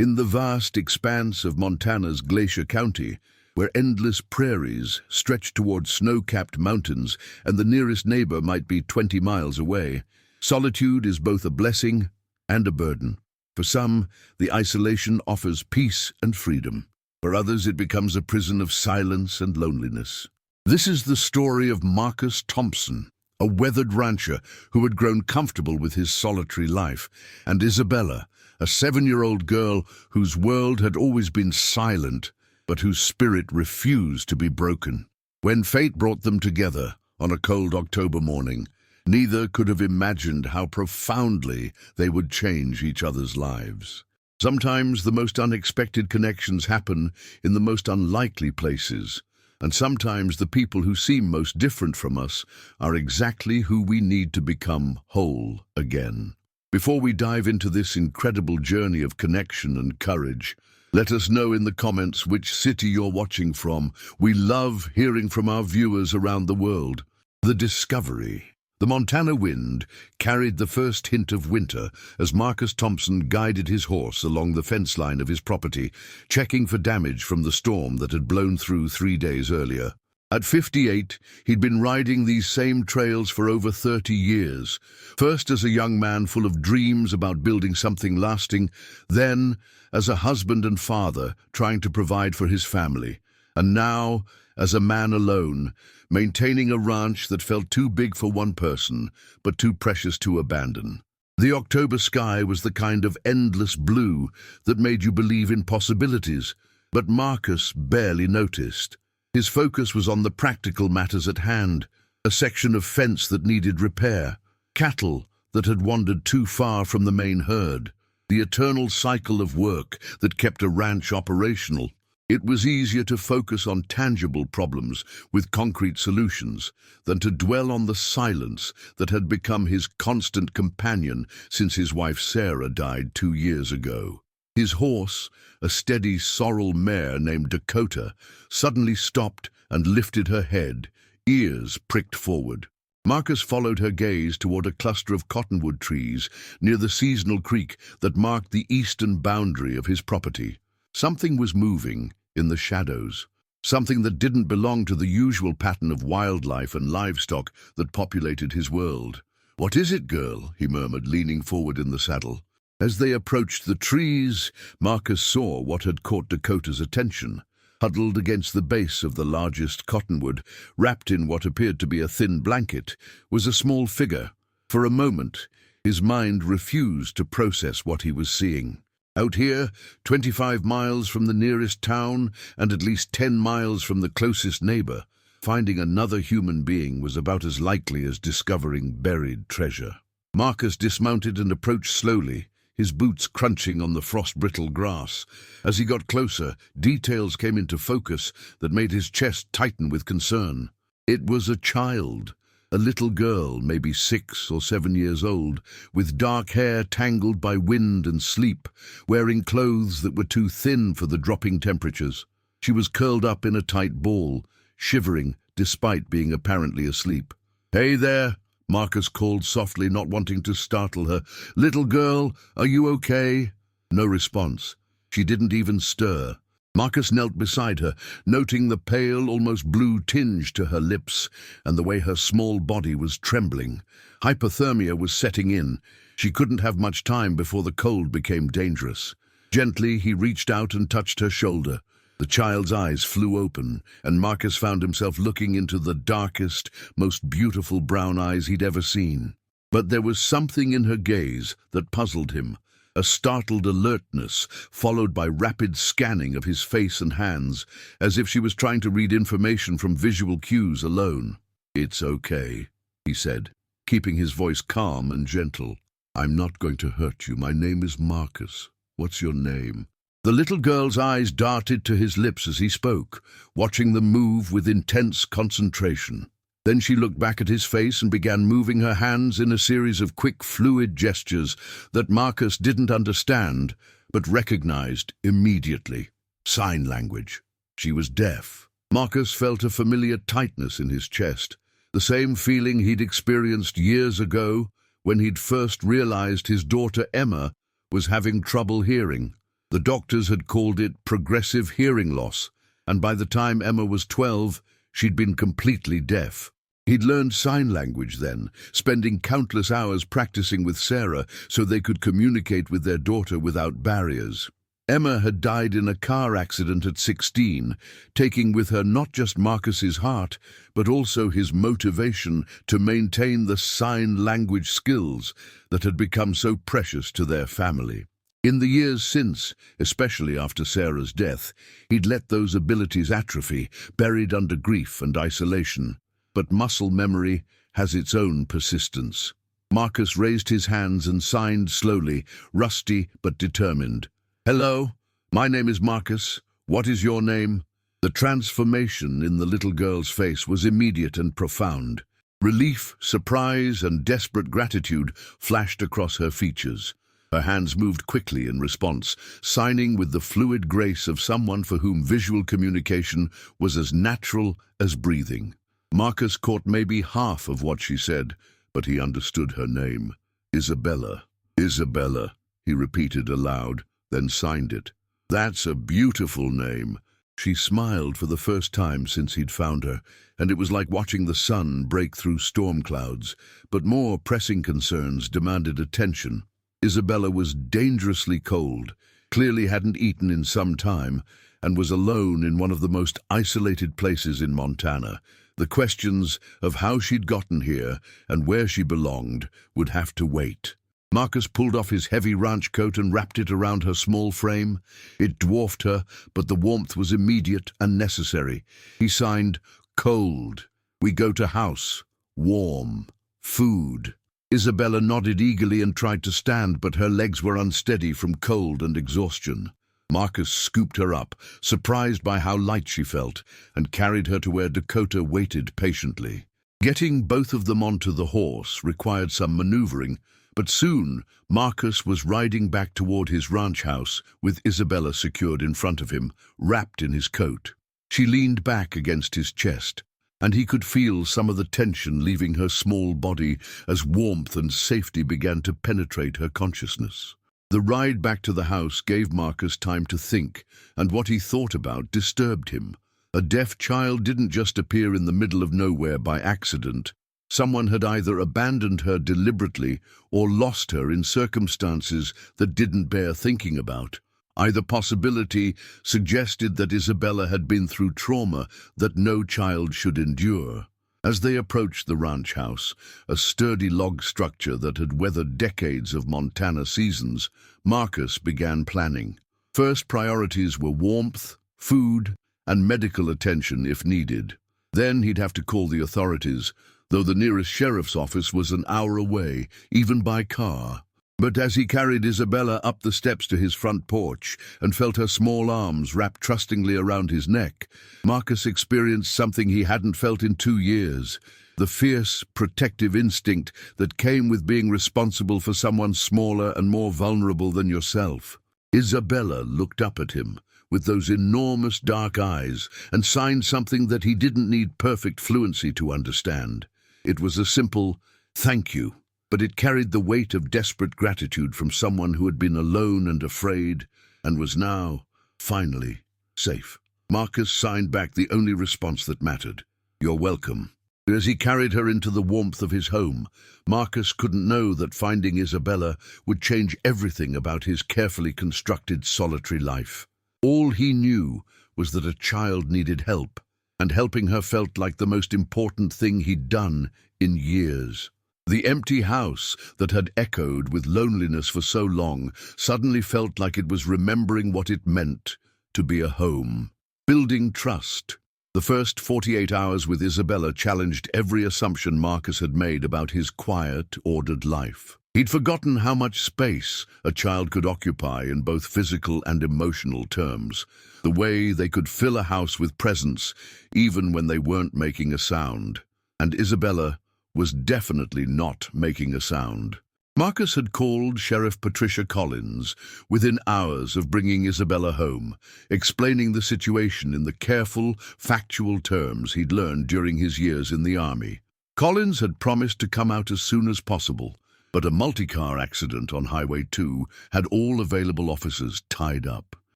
In the vast expanse of Montana's Glacier County, where endless prairies stretch toward snow-capped mountains and the nearest neighbor might be 20 miles away, solitude is both a blessing and a burden. For some, the isolation offers peace and freedom. For others, it becomes a prison of silence and loneliness. This is the story of Marcus Thompson, a weathered rancher who had grown comfortable with his solitary life, and Isabella, a 7-year-old girl whose world had always been silent, but whose spirit refused to be broken. When fate brought them together on a cold October morning, neither could have imagined how profoundly they would change each other's lives. Sometimes the most unexpected connections happen in the most unlikely places, and sometimes the people who seem most different from us are exactly who we need to become whole again. Before we dive into this incredible journey of connection and courage, let us know in the comments which city you're watching from. We love hearing from our viewers around the world. The discovery. The Montana wind carried the first hint of winter as Marcus Thompson guided his horse along the fence line of his property, checking for damage from the storm that had blown through 3 days earlier. At 58, he'd been riding these same trails for over 30 years, first as a young man full of dreams about building something lasting, then as a husband and father trying to provide for his family, and now as a man alone, maintaining a ranch that felt too big for one person, but too precious to abandon. The October sky was the kind of endless blue that made you believe in possibilities, but Marcus barely noticed. His focus was on the practical matters at hand, a section of fence that needed repair, cattle that had wandered too far from the main herd, the eternal cycle of work that kept a ranch operational. It was easier to focus on tangible problems with concrete solutions than to dwell on the silence that had become his constant companion since his wife Sarah died 2 years ago. His horse, a steady sorrel mare named Dakota, suddenly stopped and lifted her head, ears pricked forward. Marcus followed her gaze toward a cluster of cottonwood trees near the seasonal creek that marked the eastern boundary of his property. Something was moving in the shadows, something that didn't belong to the usual pattern of wildlife and livestock that populated his world. "What is it, girl?" he murmured, leaning forward in the saddle. As they approached the trees, Marcus saw what had caught Dakota's attention. Huddled against the base of the largest cottonwood, wrapped in what appeared to be a thin blanket, was a small figure. For a moment, his mind refused to process what he was seeing. Out here, 25 miles from the nearest town and at least 10 miles from the closest neighbor, finding another human being was about as likely as discovering buried treasure. Marcus dismounted and approached slowly, his boots crunching on the frost-brittle grass. As he got closer, details came into focus that made his chest tighten with concern. It was a child, a little girl, maybe 6 or 7 years old, with dark hair tangled by wind and sleep, wearing clothes that were too thin for the dropping temperatures. She was curled up in a tight ball, shivering despite being apparently asleep. "Hey there," Marcus called softly, not wanting to startle her. "Little girl, are you okay?" No response. She didn't even stir. Marcus knelt beside her, noting the pale, almost blue tinge to her lips and the way her small body was trembling. Hypothermia was setting in. She couldn't have much time before the cold became dangerous. Gently, he reached out and touched her shoulder. The child's eyes flew open, and Marcus found himself looking into the darkest, most beautiful brown eyes he'd ever seen. But there was something in her gaze that puzzled him, a startled alertness followed by rapid scanning of his face and hands, as if she was trying to read information from visual cues alone. "It's okay," he said, keeping his voice calm and gentle. "I'm not going to hurt you. My name is Marcus. What's your name?" The little girl's eyes darted to his lips as he spoke, watching them move with intense concentration. Then she looked back at his face and began moving her hands in a series of quick, fluid gestures that Marcus didn't understand, but recognized immediately. Sign language. She was deaf. Marcus felt a familiar tightness in his chest, the same feeling he'd experienced years ago when he'd first realized his daughter Emma was having trouble hearing. The doctors had called it progressive hearing loss, and by the time Emma was 12, she'd been completely deaf. He'd learned sign language then, spending countless hours practicing with Sarah so they could communicate with their daughter without barriers. Emma had died in a car accident at 16, taking with her not just Marcus's heart, but also his motivation to maintain the sign language skills that had become so precious to their family. In the years since, especially after Sarah's death, he'd let those abilities atrophy, buried under grief and isolation. But muscle memory has its own persistence. Marcus raised his hands and signed slowly, rusty but determined. "Hello, my name is Marcus. What is your name?" The transformation in the little girl's face was immediate and profound. Relief, surprise, and desperate gratitude flashed across her features. Her hands moved quickly in response, signing with the fluid grace of someone for whom visual communication was as natural as breathing. Marcus caught maybe half of what she said, but he understood her name. Isabella. Isabella, he repeated aloud, then signed it. "That's a beautiful name." She smiled for the first time since he'd found her, and it was like watching the sun break through storm clouds. But more pressing concerns demanded attention. Isabella was dangerously cold, clearly hadn't eaten in some time, and was alone in one of the most isolated places in Montana. The questions of how she'd gotten here and where she belonged would have to wait. Marcus pulled off his heavy ranch coat and wrapped it around her small frame. It dwarfed her, but the warmth was immediate and necessary. He signed, "Cold. We go to house. Warm. Food." Isabella nodded eagerly and tried to stand, but her legs were unsteady from cold and exhaustion. Marcus scooped her up, surprised by how light she felt, and carried her to where Dakota waited patiently. Getting both of them onto the horse required some maneuvering, but soon Marcus was riding back toward his ranch house with Isabella secured in front of him, wrapped in his coat. She leaned back against his chest, and he could feel some of the tension leaving her small body as warmth and safety began to penetrate her consciousness. The ride back to the house gave Marcus time to think, and what he thought about disturbed him. A deaf child didn't just appear in the middle of nowhere by accident. Someone had either abandoned her deliberately or lost her in circumstances that didn't bear thinking about. Either possibility suggested that Isabella had been through trauma that no child should endure. As they approached the ranch house, a sturdy log structure that had weathered decades of Montana seasons, Marcus began planning. First priorities were warmth, food, and medical attention if needed. Then he'd have to call the authorities, though the nearest sheriff's office was an hour away, even by car. But as he carried Isabella up the steps to his front porch and felt her small arms wrapped trustingly around his neck, Marcus experienced something he hadn't felt in 2 years, the fierce, protective instinct that came with being responsible for someone smaller and more vulnerable than yourself. Isabella looked up at him with those enormous dark eyes and signed something that he didn't need perfect fluency to understand. It was a simple, "Thank you." But it carried the weight of desperate gratitude from someone who had been alone and afraid, and was now, finally, safe. Marcus signed back the only response that mattered. "You're welcome." As he carried her into the warmth of his home, Marcus couldn't know that finding Isabella would change everything about his carefully constructed solitary life. All he knew was that a child needed help, and helping her felt like the most important thing he'd done in years. The empty house that had echoed with loneliness for so long suddenly felt like it was remembering what it meant to be a home. Building trust. The first 48 hours with Isabella challenged every assumption Marcus had made about his quiet, ordered life. He'd forgotten how much space a child could occupy in both physical and emotional terms, the way they could fill a house with presence even when they weren't making a sound. And Isabella was definitely not making a sound. Marcus had called Sheriff Patricia Collins within hours of bringing Isabella home, explaining the situation in the careful, factual terms he'd learned during his years in the army. Collins had promised to come out as soon as possible, but a multi-car accident on Highway 2 had all available officers tied up.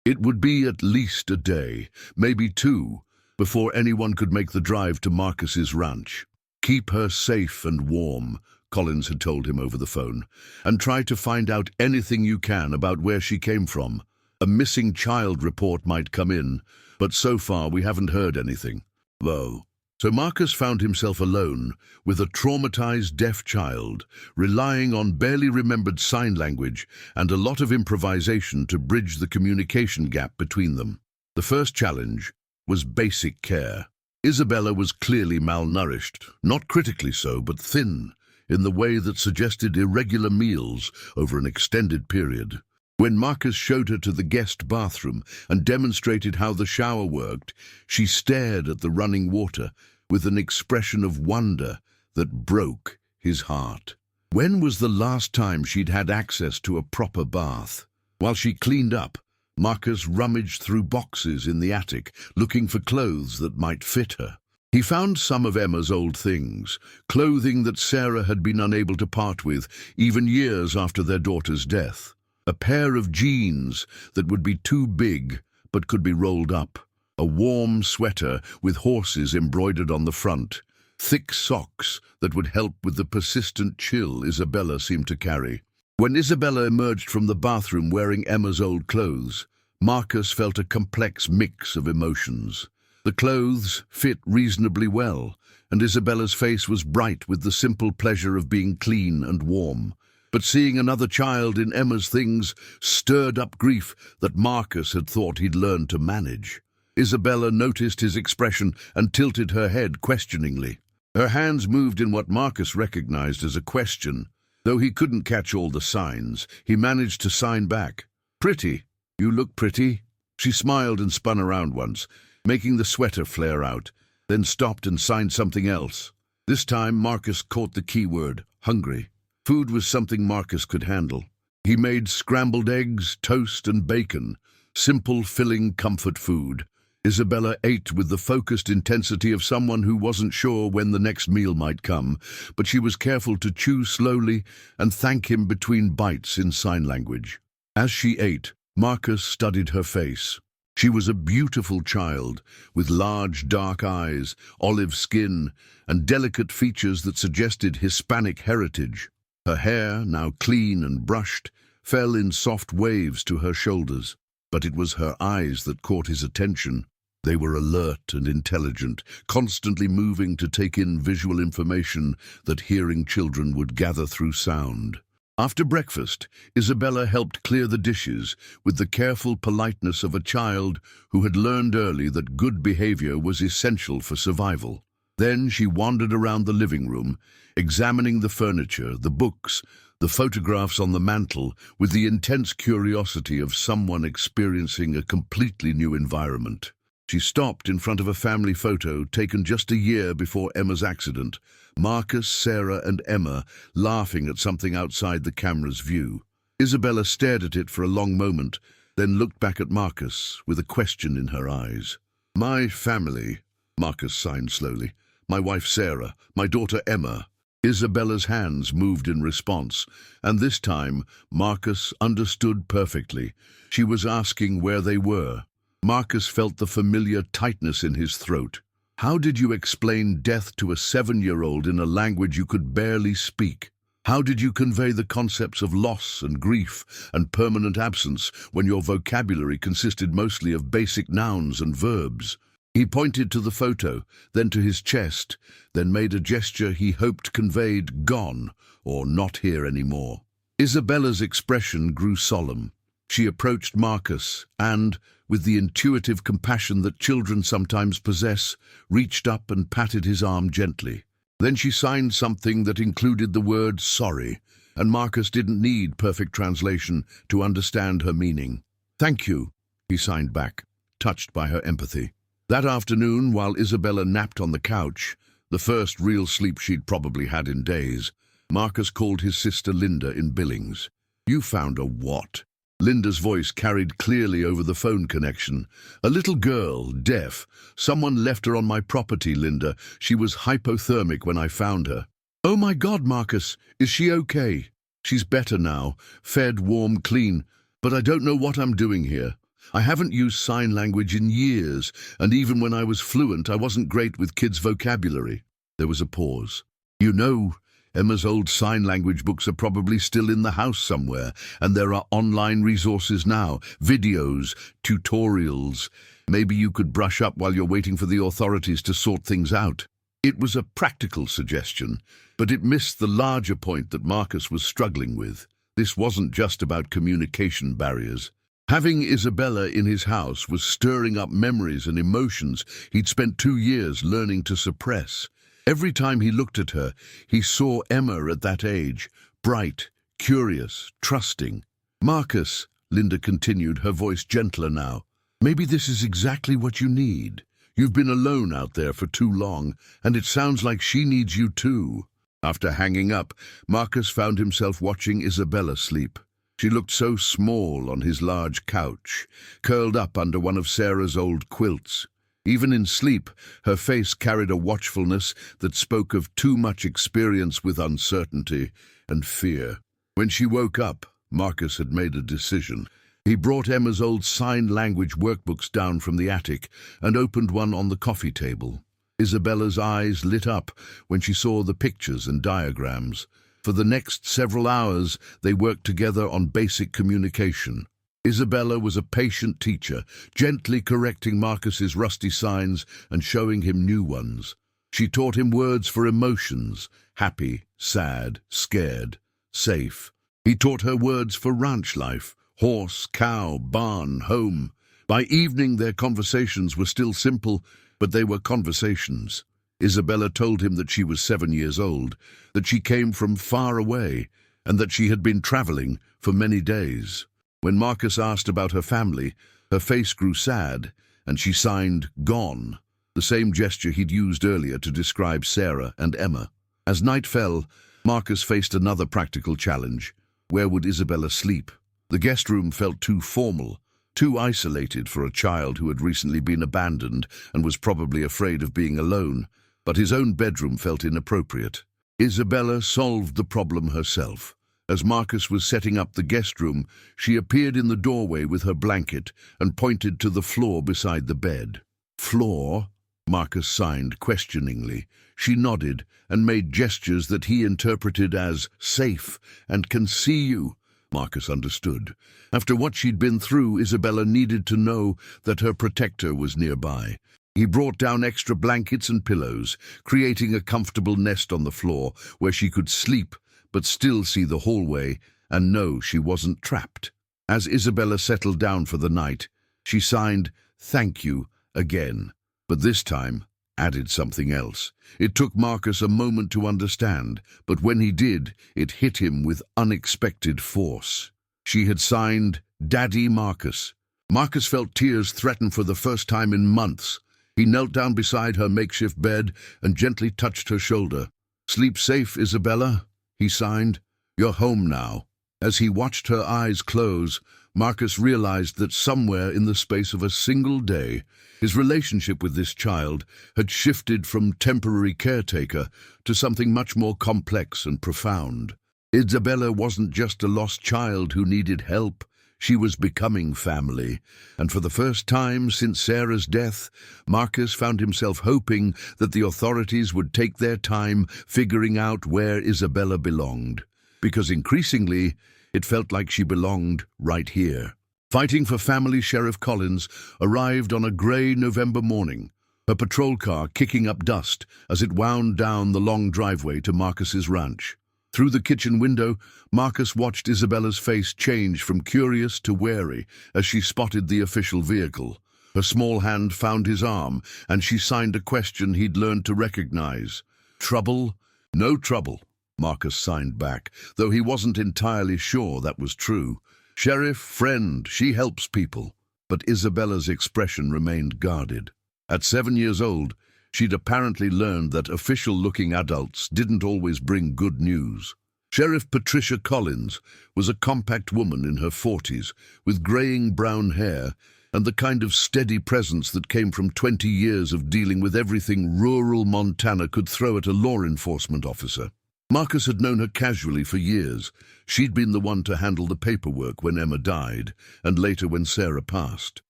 It would be at least a day, maybe two, before anyone could make the drive to Marcus's ranch. "Keep her safe and warm," Collins had told him over the phone, "and try to find out anything you can about where she came from. A missing child report might come in, but so far we haven't heard anything." Whoa. So Marcus found himself alone with a traumatized deaf child, relying on barely remembered sign language and a lot of improvisation to bridge the communication gap between them. The first challenge was basic care. Isabella was clearly malnourished, not critically so, but thin, in the way that suggested irregular meals over an extended period. When Marcus showed her to the guest bathroom and demonstrated how the shower worked, she stared at the running water with an expression of wonder that broke his heart. When was the last time she'd had access to a proper bath? While she cleaned up, Marcus rummaged through boxes in the attic, looking for clothes that might fit her. He found some of Emma's old things, clothing that Sarah had been unable to part with, even years after their daughter's death. A pair of jeans that would be too big but could be rolled up. A warm sweater with horses embroidered on the front. Thick socks that would help with the persistent chill Isabella seemed to carry. When Isabella emerged from the bathroom wearing Emma's old clothes, Marcus felt a complex mix of emotions. The clothes fit reasonably well, and Isabella's face was bright with the simple pleasure of being clean and warm. But seeing another child in Emma's things stirred up grief that Marcus had thought he'd learned to manage. Isabella noticed his expression and tilted her head questioningly. Her hands moved in what Marcus recognized as a question. Though he couldn't catch all the signs, he managed to sign back. "Pretty. You look pretty." She smiled and spun around once, making the sweater flare out, then stopped and signed something else. This time Marcus caught the key word, hungry. Food was something Marcus could handle. He made scrambled eggs, toast, and bacon, simple, filling comfort food. Isabella ate with the focused intensity of someone who wasn't sure when the next meal might come, but she was careful to chew slowly and thank him between bites in sign language. As she ate, Marcus studied her face. She was a beautiful child, with large dark eyes, olive skin, and delicate features that suggested Hispanic heritage. Her hair, now clean and brushed, fell in soft waves to her shoulders, but it was her eyes that caught his attention. They were alert and intelligent, constantly moving to take in visual information that hearing children would gather through sound. After breakfast, Isabella helped clear the dishes with the careful politeness of a child who had learned early that good behavior was essential for survival. Then she wandered around the living room, examining the furniture, the books, the photographs on the mantel, with the intense curiosity of someone experiencing a completely new environment. She stopped in front of a family photo taken just a year before Emma's accident, Marcus, Sarah, and Emma laughing at something outside the camera's view. Isabella stared at it for a long moment, then looked back at Marcus with a question in her eyes. "My family," Marcus signed slowly. "My wife Sarah, my daughter Emma." Isabella's hands moved in response, and this time Marcus understood perfectly. She was asking where they were. Marcus felt the familiar tightness in his throat. How did you explain death to a 7-year-old in a language you could barely speak? How did you convey the concepts of loss and grief and permanent absence when your vocabulary consisted mostly of basic nouns and verbs? He pointed to the photo, then to his chest, then made a gesture he hoped conveyed gone or not here anymore. Isabella's expression grew solemn. She approached Marcus and, with the intuitive compassion that children sometimes possess, reached up and patted his arm gently. Then she signed something that included the word sorry, and Marcus didn't need perfect translation to understand her meaning. "Thank you," he signed back, touched by her empathy. That afternoon, while Isabella napped on the couch, the first real sleep she'd probably had in days, Marcus called his sister Linda in Billings. "You found a what?" Linda's voice carried clearly over the phone connection. "A little girl, deaf. Someone left her on my property, Linda. She was hypothermic when I found her." "Oh my God, Marcus, is she okay?" She's better now, fed, warm, clean, but I don't know what I'm doing here. I haven't used sign language in years, and even when I was fluent, I wasn't great with kids' vocabulary. There was a pause. You know, Emma's old sign language books are probably still in the house somewhere, and there are online resources now, videos, tutorials. Maybe you could brush up while you're waiting for the authorities to sort things out. It was a practical suggestion, but it missed the larger point that Marcus was struggling with. This wasn't just about communication barriers. Having Isabella in his house was stirring up memories and emotions he'd spent 2 years learning to suppress. Every time he looked at her, he saw Emma at that age, bright, curious, trusting. "Marcus," Linda continued, her voice gentler now, "maybe this is exactly what you need. You've been alone out there for too long, and it sounds like she needs you too." After hanging up, Marcus found himself watching Isabella sleep. She looked so small on his large couch, curled up under one of Sarah's old quilts. Even in sleep, her face carried a watchfulness that spoke of too much experience with uncertainty and fear. When she woke up, Marcus had made a decision. He brought Emma's old sign language workbooks down from the attic and opened one on the coffee table. Isabella's eyes lit up when she saw the pictures and diagrams. For the next several hours, they worked together on basic communication. Isabella was a patient teacher, gently correcting Marcus's rusty signs and showing him new ones. She taught him words for emotions: happy, sad, scared, safe. He taught her words for ranch life: horse, cow, barn, home. By evening, their conversations were still simple, but they were conversations. Isabella told him that she was 7 years old, that she came from far away, and that she had been traveling for many days. When Marcus asked about her family, her face grew sad, and she signed "gone," the same gesture he'd used earlier to describe Sarah and Emma. As night fell, Marcus faced another practical challenge. Where would Isabella sleep? The guest room felt too formal, too isolated for a child who had recently been abandoned and was probably afraid of being alone. But his own bedroom felt inappropriate. Isabella solved the problem herself. As Marcus was setting up the guest room, she appeared in the doorway with her blanket and pointed to the floor beside the bed. "Floor?" Marcus signed questioningly. She nodded and made gestures that he interpreted as "safe" and "can see you." Marcus understood. After what she'd been through, Isabella needed to know that her protector was nearby. He brought down extra blankets and pillows, creating a comfortable nest on the floor where she could sleep but still see the hallway and know she wasn't trapped. As Isabella settled down for the night, she signed "thank you" again, but this time added something else. It took Marcus a moment to understand, but when he did, it hit him with unexpected force. She had signed "Daddy Marcus." Marcus felt tears threaten for the first time in months. He knelt down beside her makeshift bed and gently touched her shoulder. "Sleep safe, Isabella," he signed. "You're home now." As he watched her eyes close, Marcus realized that somewhere in the space of a single day, his relationship with this child had shifted from temporary caretaker to something much more complex and profound. Isabella wasn't just a lost child who needed help. She was becoming family, and for the first time since Sarah's death, Marcus found himself hoping that the authorities would take their time figuring out where Isabella belonged, because increasingly it felt like she belonged right here. Fighting for family, Sheriff Collins arrived on a grey November morning, her patrol car kicking up dust as it wound down the long driveway to Marcus's ranch. Through the kitchen window, Marcus watched Isabella's face change from curious to wary as she spotted the official vehicle. Her small hand found his arm, and she signed a question he'd learned to recognize. "Trouble?" "No trouble," Marcus signed back, though he wasn't entirely sure that was true. "Sheriff, friend, she helps people." But Isabella's expression remained guarded. At 7 years old, she'd apparently learned that official-looking adults didn't always bring good news. Sheriff Patricia Collins was a compact woman in her 40s, with graying brown hair and the kind of steady presence that came from 20 years of dealing with everything rural Montana could throw at a law enforcement officer. Marcus had known her casually for years. She'd been the one to handle the paperwork when Emma died, and later when Sarah passed.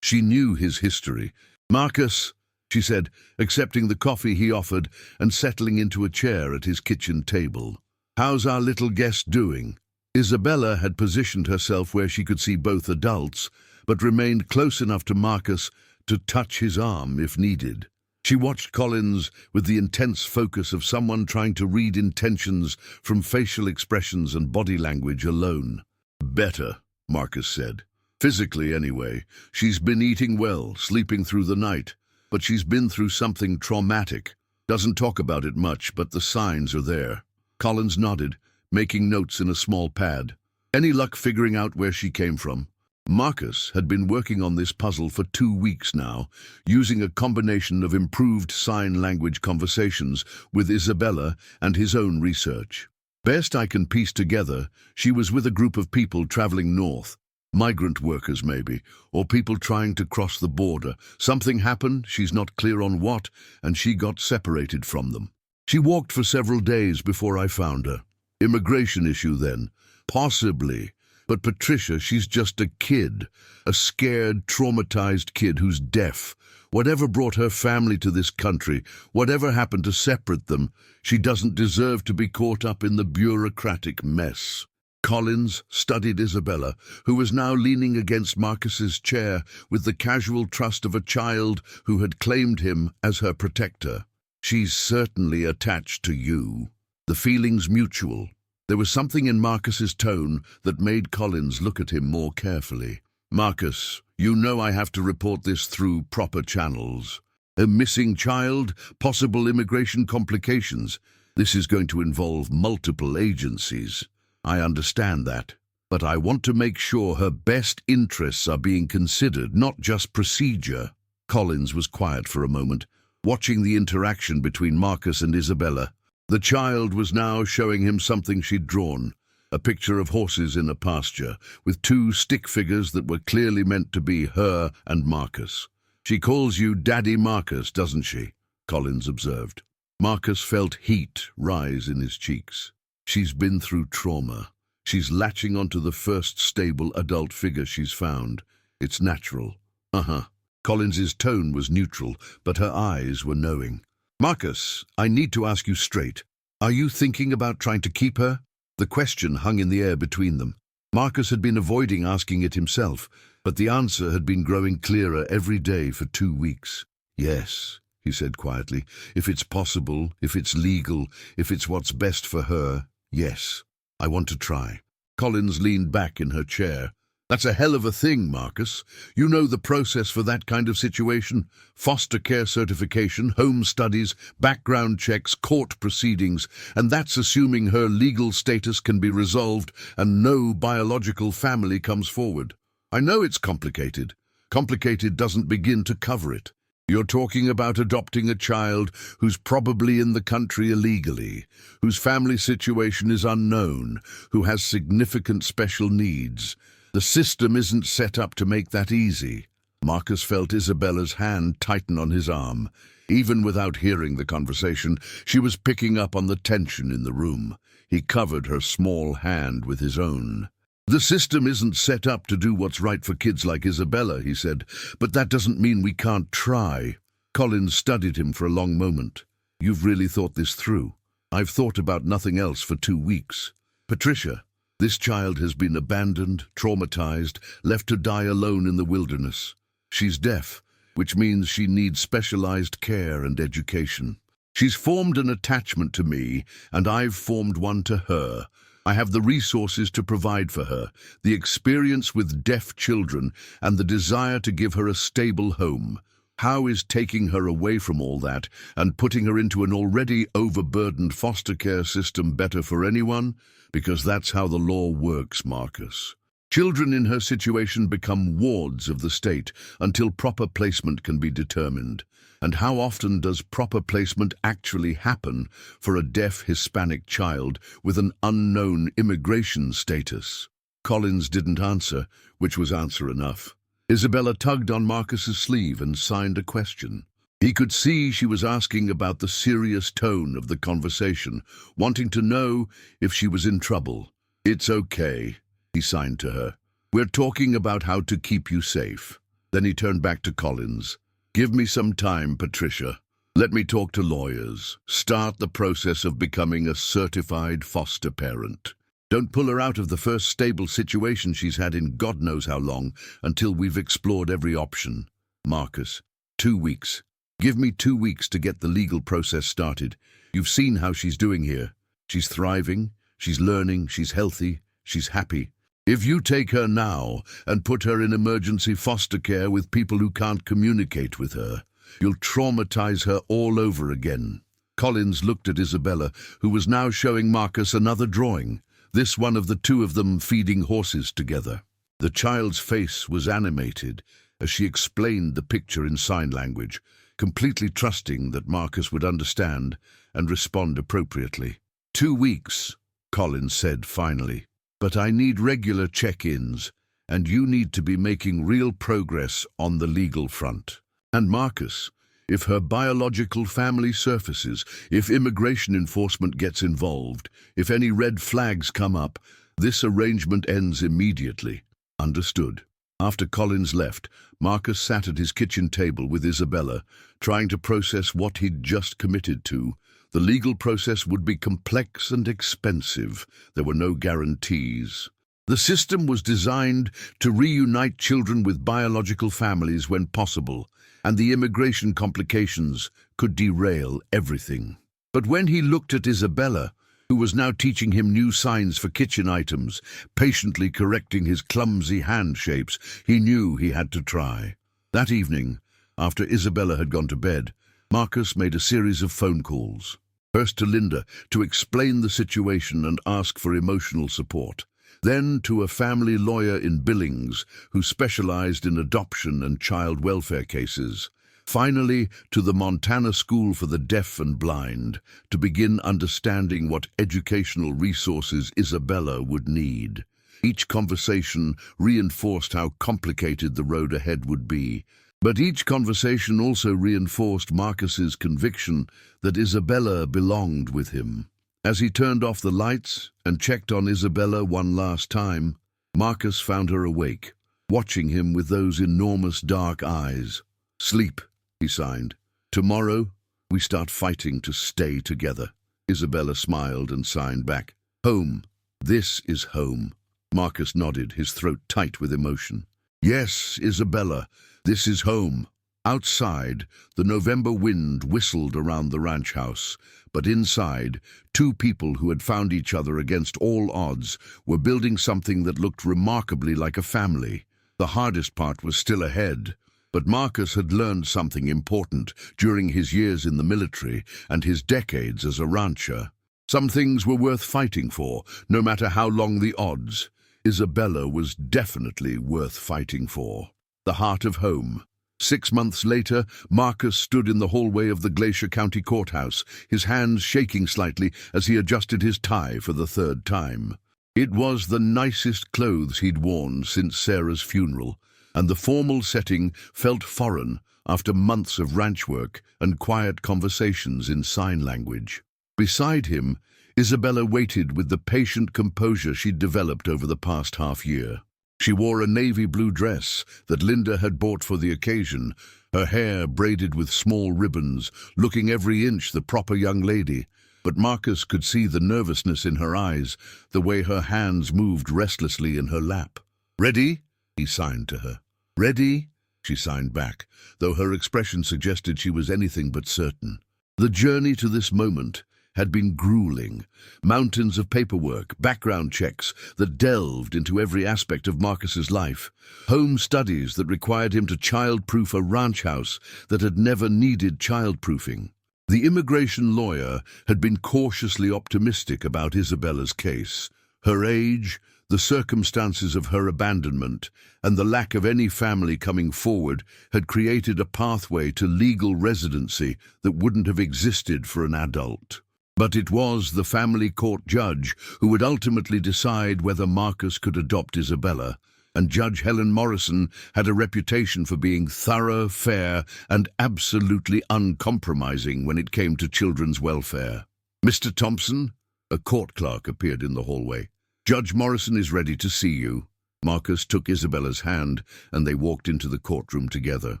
She knew his history. "Marcus," she said, accepting the coffee he offered and settling into a chair at his kitchen table. "How's our little guest doing?" Isabella had positioned herself where she could see both adults, but remained close enough to Marcus to touch his arm if needed. She watched Collins with the intense focus of someone trying to read intentions from facial expressions and body language alone. "Better," Marcus said. "Physically, anyway. She's been eating well, sleeping through the night, but she's been through something traumatic. Doesn't talk about it much, but the signs are there." Collins nodded, making notes in a small pad. "Any luck figuring out where she came from?" Marcus had been working on this puzzle for 2 weeks now, using a combination of improved sign language conversations with Isabella and his own research. "Best I can piece together, she was with a group of people traveling north. Migrant workers, maybe, or people trying to cross the border. Something happened, she's not clear on what, and she got separated from them. She walked for several days before I found her. Immigration issue then? Possibly. But Patricia, she's just a kid, a scared, traumatized kid who's deaf. Whatever brought her family to this country, whatever happened to separate them, she doesn't deserve to be caught up in the bureaucratic mess." Collins studied Isabella, who was now leaning against Marcus's chair with the casual trust of a child who had claimed him as her protector. "She's certainly attached to you. The feeling's mutual." There was something in Marcus's tone that made Collins look at him more carefully. "Marcus, you know I have to report this through proper channels. A missing child, possible immigration complications. This is going to involve multiple agencies. I understand that. But I want to make sure her best interests are being considered, not just procedure." Collins was quiet for a moment, watching the interaction between Marcus and Isabella. The child was now showing him something she'd drawn, a picture of horses in a pasture, with 2 stick figures that were clearly meant to be her and Marcus. "She calls you Daddy Marcus, doesn't she?" Collins observed. Marcus felt heat rise in his cheeks. "She's been through trauma. She's latching onto the first stable adult figure she's found. It's natural." "Uh-huh." Collins's tone was neutral, but her eyes were knowing. "Marcus, I need to ask you straight. Are you thinking about trying to keep her?" The question hung in the air between them. Marcus had been avoiding asking it himself, but the answer had been growing clearer every day for 2 weeks. "Yes," he said quietly. "If it's possible, if it's legal, if it's what's best for her, yes. I want to try." Collins leaned back in her chair. "That's a hell of a thing, Marcus. You know the process for that kind of situation. Foster care certification, home studies, background checks, court proceedings, and that's assuming her legal status can be resolved and no biological family comes forward. I know it's complicated. Complicated doesn't begin to cover it. You're talking about adopting a child who's probably in the country illegally, whose family situation is unknown, who has significant special needs. The system isn't set up to make that easy." Marcus felt Isabella's hand tighten on his arm. Even without hearing the conversation, she was picking up on the tension in the room. He covered her small hand with his own. "The system isn't set up to do what's right for kids like Isabella," he said, "but that doesn't mean we can't try." Collins studied him for a long moment. "You've really thought this through?" "I've thought about nothing else for 2 weeks. Patricia, this child has been abandoned, traumatized, left to die alone in the wilderness. She's deaf, which means she needs specialized care and education. She's formed an attachment to me, and I've formed one to her. I have the resources to provide for her, the experience with deaf children, and the desire to give her a stable home. How is taking her away from all that and putting her into an already overburdened foster care system better for anyone? Because that's how the law works, Marcus. Children in her situation become wards of the state until proper placement can be determined. And how often does proper placement actually happen for a deaf Hispanic child with an unknown immigration status? Collins didn't answer, which was answer enough. Isabella tugged on Marcus's sleeve and signed a question. He could see she was asking about the serious tone of the conversation, wanting to know if she was in trouble. "It's okay," he signed to her. "We're talking about how to keep you safe." Then he turned back to Collins. "Give me some time, Patricia. Let me talk to lawyers. Start the process of becoming a certified foster parent. Don't pull her out of the first stable situation she's had in God knows how long until we've explored every option." "Marcus, 2 weeks. Give me 2 weeks to get the legal process started. You've seen how she's doing here. She's thriving, she's learning, she's healthy, she's happy. If you take her now and put her in emergency foster care with people who can't communicate with her, you'll traumatize her all over again." Collins looked at Isabella, who was now showing Marcus another drawing, this one of the two of them feeding horses together. The child's face was animated as she explained the picture in sign language, completely trusting that Marcus would understand and respond appropriately. 2 weeks, Collins said finally. "But I need regular check-ins, and you need to be making real progress on the legal front. And Marcus, if her biological family surfaces, if immigration enforcement gets involved, if any red flags come up, this arrangement ends immediately." "Understood." After Collins left, Marcus sat at his kitchen table with Isabella, trying to process what he'd just committed to. The legal process would be complex and expensive. There were no guarantees. The system was designed to reunite children with biological families when possible, and the immigration complications could derail everything. But when he looked at Isabella, who was now teaching him new signs for kitchen items, patiently correcting his clumsy hand shapes, he knew he had to try. That evening, after Isabella had gone to bed, Marcus made a series of phone calls. First to Linda to explain the situation and ask for emotional support. Then to a family lawyer in Billings who specialized in adoption and child welfare cases. Finally, to the Montana School for the Deaf and Blind to begin understanding what educational resources Isabella would need. Each conversation reinforced how complicated the road ahead would be. But each conversation also reinforced Marcus's conviction that Isabella belonged with him. As he turned off the lights and checked on Isabella one last time, Marcus found her awake, watching him with those enormous dark eyes. "Sleep," he signed. "Tomorrow, we start fighting to stay together." Isabella smiled and signed back. "Home. This is home." Marcus nodded, his throat tight with emotion. "Yes, Isabella, this is home." Outside, the November wind whistled around the ranch house, but inside, two people who had found each other against all odds were building something that looked remarkably like a family. The hardest part was still ahead. But Marcus had learned something important during his years in the military and his decades as a rancher. Some things were worth fighting for, no matter how long the odds. Isabella was definitely worth fighting for. The heart of home. 6 months later, Marcus stood in the hallway of the Glacier County Courthouse, his hands shaking slightly as he adjusted his tie for the 3rd time. It was the nicest clothes he'd worn since Sarah's funeral, and the formal setting felt foreign after months of ranch work and quiet conversations in sign language. Beside him, Isabella waited with the patient composure she'd developed over the past half-year. She wore a navy blue dress that Linda had bought for the occasion, her hair braided with small ribbons, looking every inch the proper young lady. But Marcus could see the nervousness in her eyes, the way her hands moved restlessly in her lap. "Ready?" he signed to her. "Ready?" she signed back, though her expression suggested she was anything but certain. The journey to this moment had been grueling. Mountains of paperwork, background checks that delved into every aspect of Marcus's life. Home studies that required him to child-proof a ranch house that had never needed child-proofing. The immigration lawyer had been cautiously optimistic about Isabella's case. Her age, the circumstances of her abandonment, and the lack of any family coming forward had created a pathway to legal residency that wouldn't have existed for an adult. But it was the family court judge who would ultimately decide whether Marcus could adopt Isabella, and Judge Helen Morrison had a reputation for being thorough, fair, and absolutely uncompromising when it came to children's welfare. "Mr. Thompson?" A court clerk appeared in the hallway. "Judge Morrison is ready to see you." Marcus took Isabella's hand, and they walked into the courtroom together.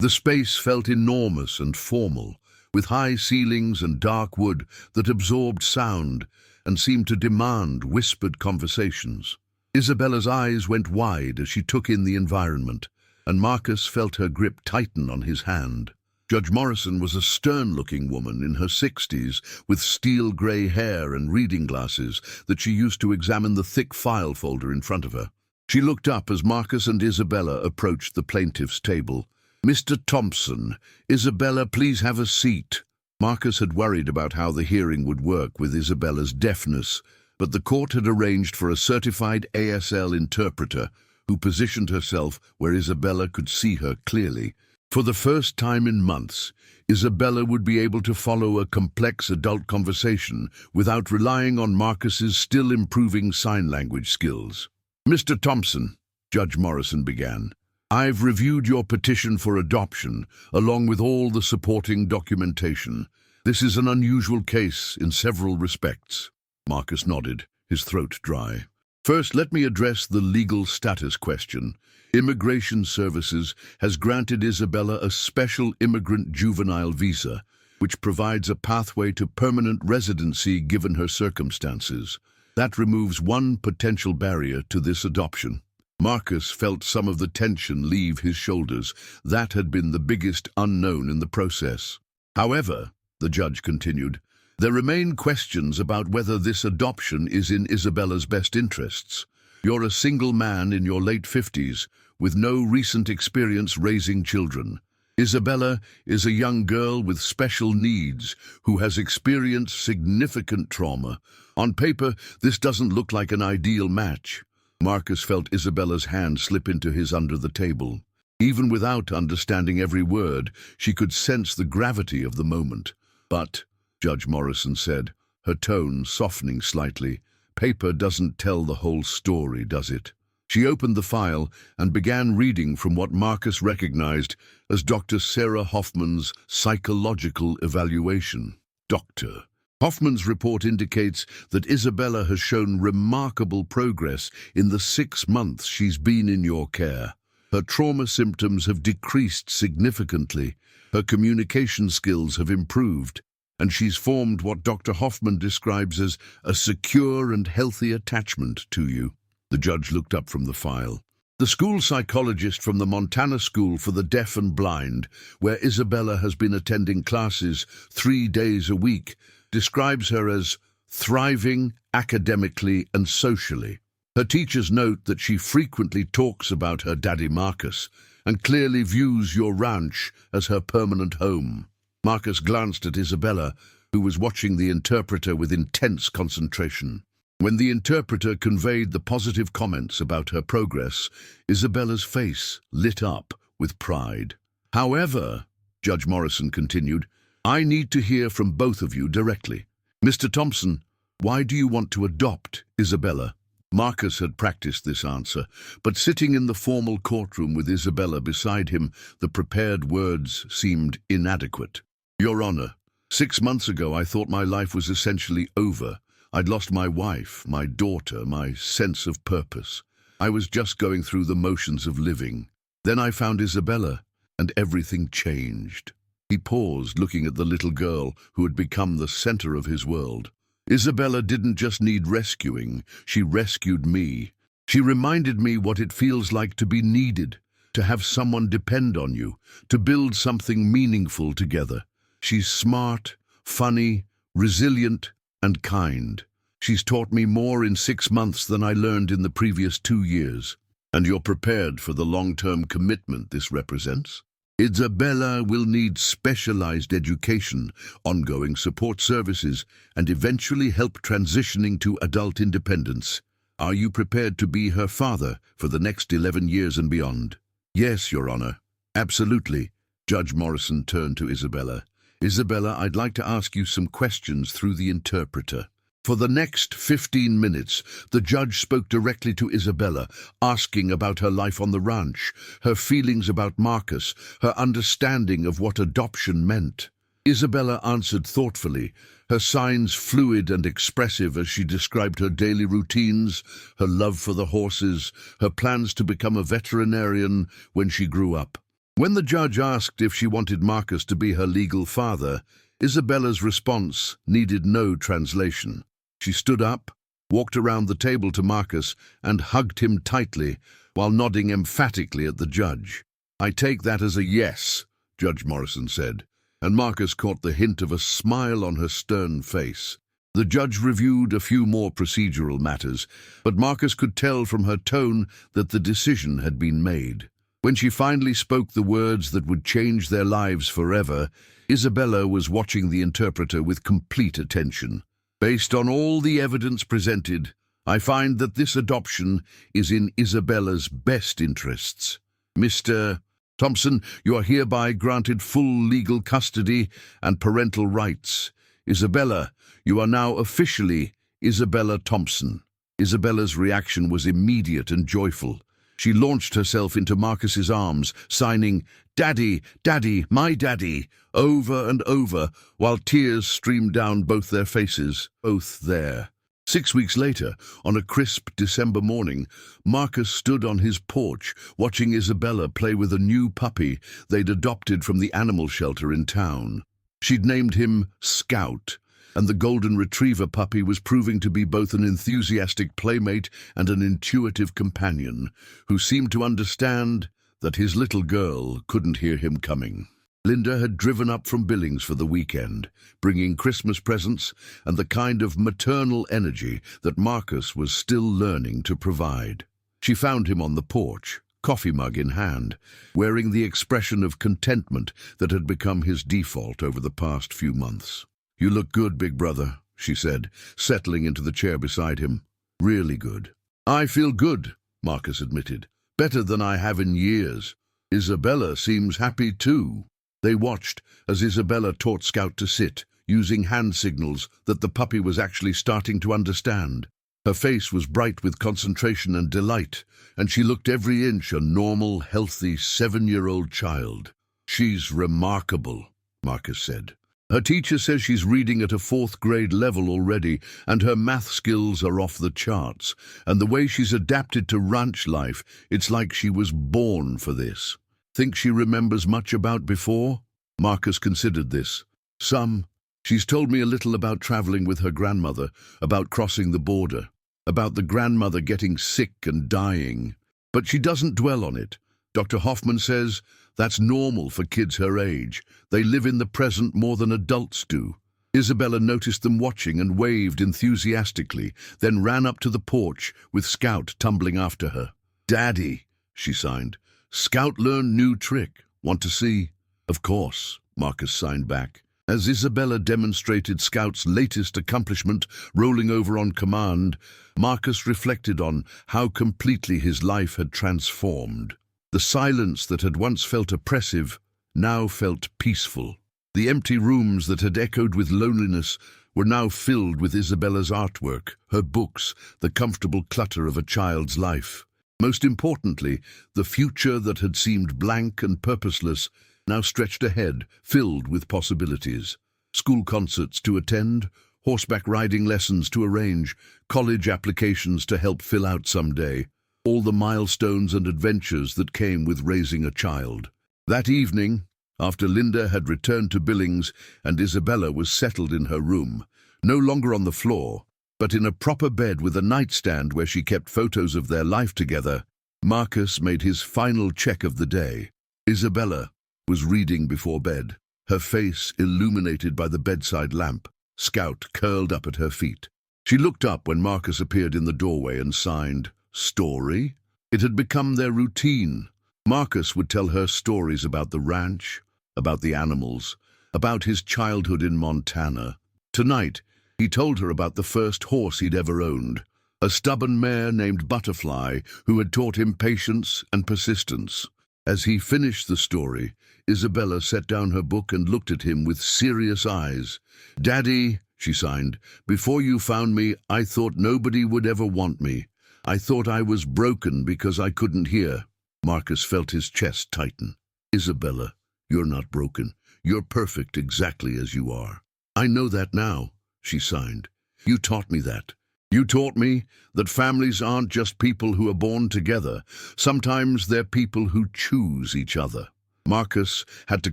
The space felt enormous and formal, with high ceilings and dark wood that absorbed sound and seemed to demand whispered conversations. Isabella's eyes went wide as she took in the environment, and Marcus felt her grip tighten on his hand. Judge Morrison was a stern-looking woman in her 60s with steel-grey hair and reading glasses that she used to examine the thick file folder in front of her. She looked up as Marcus and Isabella approached the plaintiff's table. "Mr. Thompson, Isabella, please have a seat." Marcus had worried about how the hearing would work with Isabella's deafness, but the court had arranged for a certified ASL interpreter who positioned herself where Isabella could see her clearly. For the first time in months, Isabella would be able to follow a complex adult conversation without relying on Marcus's still improving sign language skills. "Mr. Thompson," Judge Morrison began, "I've reviewed your petition for adoption, along with all the supporting documentation. This is an unusual case in several respects." Marcus nodded, his throat dry. "First, let me address the legal status question. Immigration Services has granted Isabella a special immigrant juvenile visa, which provides a pathway to permanent residency given her circumstances. That removes one potential barrier to this adoption." Marcus felt some of the tension leave his shoulders. That had been the biggest unknown in the process. "However," the judge continued, "there remain questions about whether this adoption is in Isabella's best interests. You're a single man in your late 50s, with no recent experience raising children. Isabella is a young girl with special needs who has experienced significant trauma. On paper, this doesn't look like an ideal match." Marcus felt Isabella's hand slip into his under the table. Even without understanding every word, she could sense the gravity of the moment. "But," Judge Morrison said, her tone softening slightly, "paper doesn't tell the whole story, does it?" She opened the file and began reading from what Marcus recognized as Dr. Sarah Hoffman's psychological evaluation. "Dr. Hoffman's report indicates that Isabella has shown remarkable progress in the 6 months she's been in your care. Her trauma symptoms have decreased significantly, her communication skills have improved, and she's formed what Dr. Hoffman describes as a secure and healthy attachment to you." The judge looked up from the file. "The school psychologist from the Montana School for the Deaf and Blind, where Isabella has been attending classes 3 days a week, describes her as thriving academically and socially. Her teachers note that she frequently talks about her daddy Marcus and clearly views your ranch as her permanent home." Marcus glanced at Isabella, who was watching the interpreter with intense concentration. When the interpreter conveyed the positive comments about her progress, Isabella's face lit up with pride. "However," Judge Morrison continued, "I need to hear from both of you directly. Mr. Thompson, why do you want to adopt Isabella?" Marcus had practiced this answer, but sitting in the formal courtroom with Isabella beside him, the prepared words seemed inadequate. "Your Honor, 6 months ago I thought my life was essentially over. I'd lost my wife, my daughter, my sense of purpose. I was just going through the motions of living. Then I found Isabella, and everything changed." He paused, looking at the little girl who had become the center of his world. "Isabella didn't just need rescuing, she rescued me. She reminded me what it feels like to be needed, to have someone depend on you, to build something meaningful together. She's smart, funny, resilient, and kind. She's taught me more in 6 months than I learned in the previous 2 years. And you're prepared for the long-term commitment this represents? Isabella will need specialized education, ongoing support services, and eventually help transitioning to adult independence. Are you prepared to be her father for the next 11 years and beyond?" "Yes, Your Honor. Absolutely." Judge Morrison turned to Isabella. "Isabella, I'd like to ask you some questions through the interpreter." For the next 15 minutes, the judge spoke directly to Isabella, asking about her life on the ranch, her feelings about Marcus, her understanding of what adoption meant. Isabella answered thoughtfully, her signs fluid and expressive as she described her daily routines, her love for the horses, her plans to become a veterinarian when she grew up. When the judge asked if she wanted Marcus to be her legal father, Isabella's response needed no translation. She stood up, walked around the table to Marcus, and hugged him tightly, while nodding emphatically at the judge. "I take that as a yes," Judge Morrison said, and Marcus caught the hint of a smile on her stern face. The judge reviewed a few more procedural matters, but Marcus could tell from her tone that the decision had been made. When she finally spoke the words that would change their lives forever, Isabella was watching the interpreter with complete attention. "Based on all the evidence presented, I find that this adoption is in Isabella's best interests. Mr. Thompson, you are hereby granted full legal custody and parental rights. Isabella, you are now officially Isabella Thompson." Isabella's reaction was immediate and joyful. She launched herself into Marcus's arms, signing, "Daddy, Daddy, my daddy," over and over, while tears streamed down both their faces, both there. 6 weeks later, on a crisp December morning, Marcus stood on his porch, watching Isabella play with a new puppy they'd adopted from the animal shelter in town. She'd named him Scout, and the golden retriever puppy was proving to be both an enthusiastic playmate and an intuitive companion, who seemed to understand that his little girl couldn't hear him coming. Linda had driven up from Billings for the weekend, bringing Christmas presents and the kind of maternal energy that Marcus was still learning to provide. She found him on the porch, coffee mug in hand, wearing the expression of contentment that had become his default over the past few months. "You look good, big brother," she said, settling into the chair beside him. "Really good." "I feel good," Marcus admitted. "Better than I have in years. Isabella seems happy too." They watched as Isabella taught Scout to sit, using hand signals that the puppy was actually starting to understand. Her face was bright with concentration and delight, and she looked every inch a normal, healthy 7-year-old child. "She's remarkable," Marcus said. "Her teacher says she's reading at a 4th grade level already, and her math skills are off the charts. And the way she's adapted to ranch life, it's like she was born for this." "Think she remembers much about before?" Marcus considered this. "Some. She's told me a little about traveling with her grandmother, about crossing the border, about the grandmother getting sick and dying. But she doesn't dwell on it. Dr. Hoffman says that's normal for kids her age. They live in the present more than adults do." Isabella noticed them watching and waved enthusiastically, then ran up to the porch with Scout tumbling after her. "Daddy," she signed. "Scout learned new trick. Want to see?" "Of course," Marcus signed back. As Isabella demonstrated Scout's latest accomplishment, rolling over on command, Marcus reflected on how completely his life had transformed. The silence that had once felt oppressive now felt peaceful. The empty rooms that had echoed with loneliness were now filled with Isabella's artwork, her books, the comfortable clutter of a child's life. Most importantly, the future that had seemed blank and purposeless now stretched ahead, filled with possibilities. School concerts to attend, horseback riding lessons to arrange, college applications to help fill out someday. All the milestones and adventures that came with raising a child. That evening, after Linda had returned to Billings and Isabella was settled in her room, no longer on the floor, but in a proper bed with a nightstand where she kept photos of their life together, Marcus made his final check of the day. Isabella was reading before bed, her face illuminated by the bedside lamp, Scout curled up at her feet. She looked up when Marcus appeared in the doorway and signed, "Story?" It had become their routine. Marcus would tell her stories about the ranch, about the animals, about his childhood in Montana. Tonight, he told her about the first horse he'd ever owned, a stubborn mare named Butterfly who had taught him patience and persistence. As he finished the story, Isabella set down her book and looked at him with serious eyes. "Daddy, she signed. "Before you found me, I thought nobody would ever want me. I thought I was broken because I couldn't hear." Marcus felt his chest tighten. "Isabella, you're not broken. You're perfect exactly as you are." "I know that now," she signed. "You taught me that. You taught me that families aren't just people who are born together. Sometimes they're people who choose each other." Marcus had to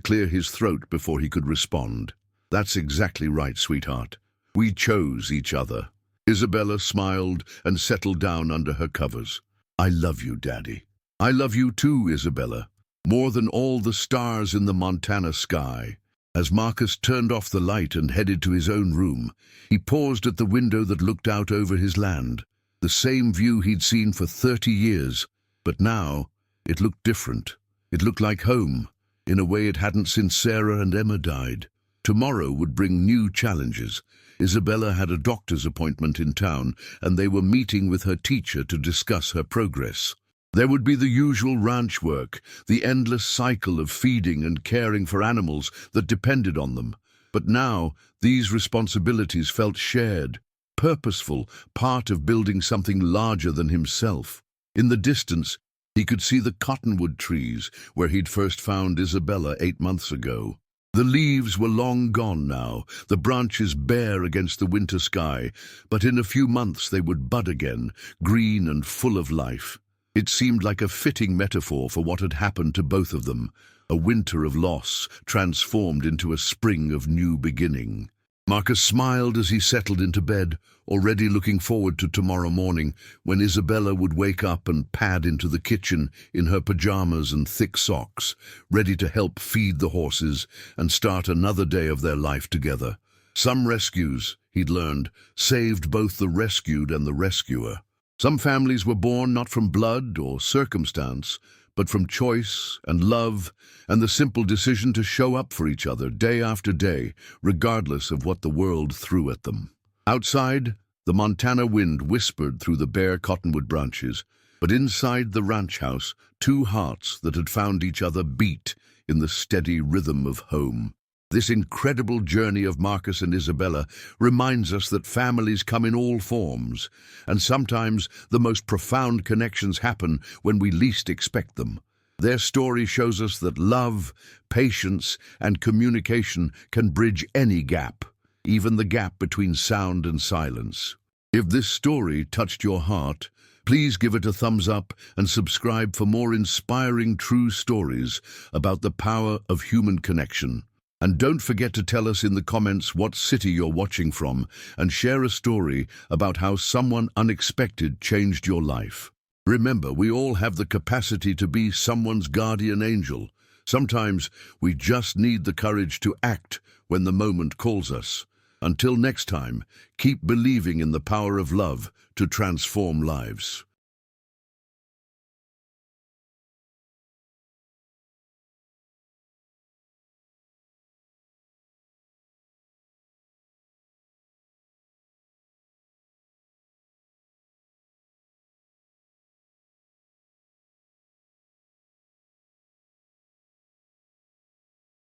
clear his throat before he could respond. "That's exactly right, sweetheart. We chose each other." Isabella smiled and settled down under her covers. "I love you, Daddy." "I love you too, Isabella. More than all the stars in the Montana sky." As Marcus turned off the light and headed to his own room, he paused at the window that looked out over his land. The same view he'd seen for 30 years, but now it looked different. It looked like home, in a way it hadn't since Sarah and Emma died. Tomorrow would bring new challenges. Isabella had a doctor's appointment in town, and they were meeting with her teacher to discuss her progress. There would be the usual ranch work, the endless cycle of feeding and caring for animals that depended on them. But now, these responsibilities felt shared, purposeful, part of building something larger than himself. In the distance, he could see the cottonwood trees where he'd first found Isabella 8 months ago. The leaves were long gone now, the branches bare against the winter sky, but in a few months they would bud again, green and full of life. It seemed like a fitting metaphor for what had happened to both of them, a winter of loss transformed into a spring of new beginning. Marcus smiled as he settled into bed, already looking forward to tomorrow morning, when Isabella would wake up and pad into the kitchen in her pajamas and thick socks, ready to help feed the horses and start another day of their life together. Some rescues, he'd learned, saved both the rescued and the rescuer. Some families were born not from blood or circumstance, but from choice and love and the simple decision to show up for each other day after day, regardless of what the world threw at them. Outside, the Montana wind whispered through the bare cottonwood branches, but inside the ranch house, 2 hearts that had found each other beat in the steady rhythm of home. This incredible journey of Marcus and Isabella reminds us that families come in all forms, and sometimes the most profound connections happen when we least expect them. Their story shows us that love, patience, and communication can bridge any gap, even the gap between sound and silence. If this story touched your heart, please give it a thumbs up and subscribe for more inspiring true stories about the power of human connection. And don't forget to tell us in the comments what city you're watching from and share a story about how someone unexpected changed your life. Remember, we all have the capacity to be someone's guardian angel. Sometimes we just need the courage to act when the moment calls us. Until next time, keep believing in the power of love to transform lives.